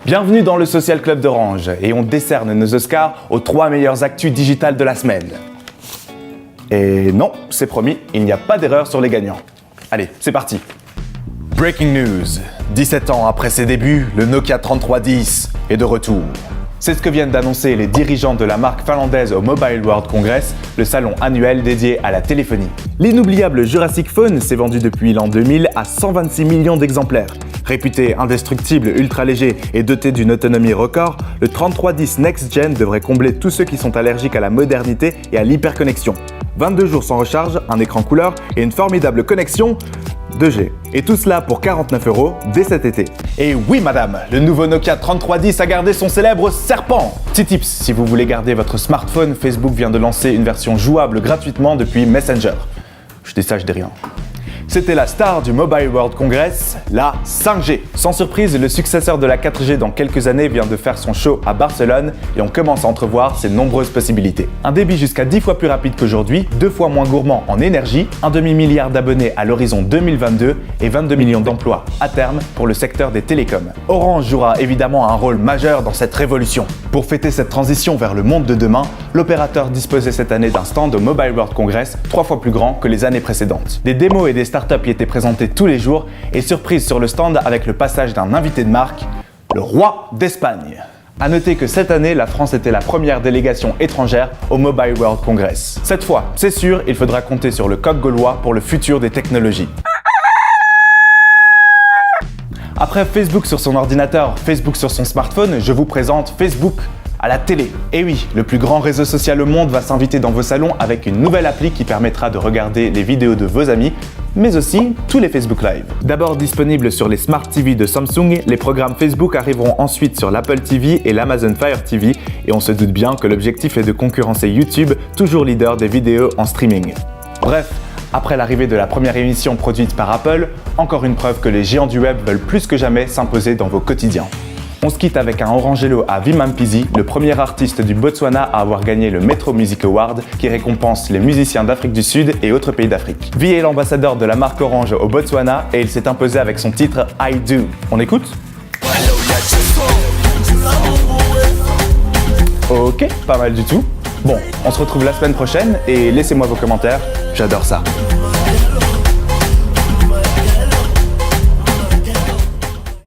Bienvenue dans le Social Club d'Orange et on décerne nos Oscars aux 3 meilleures actus digitales de la semaine. Et non, c'est promis, il n'y a pas d'erreur sur les gagnants. Allez, c'est parti. Breaking news. 17 ans après ses débuts, le Nokia 3310 est de retour. C'est ce que viennent d'annoncer les dirigeants de la marque finlandaise au Mobile World Congress, le salon annuel dédié à la téléphonie. L'inoubliable Jurassic Phone s'est vendu depuis l'an 2000 à 126 millions d'exemplaires. Réputé indestructible, ultra léger et doté d'une autonomie record, le 3310 Next Gen devrait combler tous ceux qui sont allergiques à la modernité et à l'hyperconnexion. 22 jours sans recharge, un écran couleur et une formidable connexion 2G. Et tout cela pour 49 € dès cet été. Et oui madame, le nouveau Nokia 3310 a gardé son célèbre serpent. Petit tips, si vous voulez garder votre smartphone, Facebook vient de lancer une version jouable gratuitement depuis Messenger. Je dis ça, je dis rien. C'était la star du Mobile World Congress, la 5G. Sans surprise, le successeur de la 4G dans quelques années vient de faire son show à Barcelone et on commence à entrevoir ses nombreuses possibilités. Un débit jusqu'à 10 fois plus rapide qu'aujourd'hui, 2 fois moins gourmand en énergie, un demi-milliard d'abonnés à l'horizon 2022 et 22 millions d'emplois à terme pour le secteur des télécoms. Orange jouera évidemment un rôle majeur dans cette révolution. Pour fêter cette transition vers le monde de demain, l'opérateur disposait cette année d'un stand au Mobile World Congress 3 fois plus grand que les années précédentes. Des démos et des startups y étaient présentés tous les jours et surprise sur le stand avec le passage d'un invité de marque, le roi d'Espagne. A noter que cette année, la France était la première délégation étrangère au Mobile World Congress. Cette fois, c'est sûr, il faudra compter sur le coq gaulois pour le futur des technologies. Après Facebook sur son ordinateur, Facebook sur son smartphone, je vous présente Facebook à la télé. Et oui, le plus grand réseau social au monde va s'inviter dans vos salons avec une nouvelle appli qui permettra de regarder les vidéos de vos amis, mais aussi tous les Facebook Live. D'abord disponible sur les Smart TV de Samsung, les programmes Facebook arriveront ensuite sur l'Apple TV et l'Amazon Fire TV, et on se doute bien que l'objectif est de concurrencer YouTube, toujours leader des vidéos en streaming. Bref, après l'arrivée de la première émission produite par Apple, encore une preuve que les géants du web veulent plus que jamais s'imposer dans vos quotidiens. On se quitte avec un Orangelo à Vimampisi, le premier artiste du Botswana à avoir gagné le Metro Music Award qui récompense les musiciens d'Afrique du Sud et autres pays d'Afrique. Vi est l'ambassadeur de la marque Orange au Botswana et il s'est imposé avec son titre I Do. On écoute ? Ok, pas mal du tout. Bon, on se retrouve la semaine prochaine et laissez-moi vos commentaires, j'adore ça.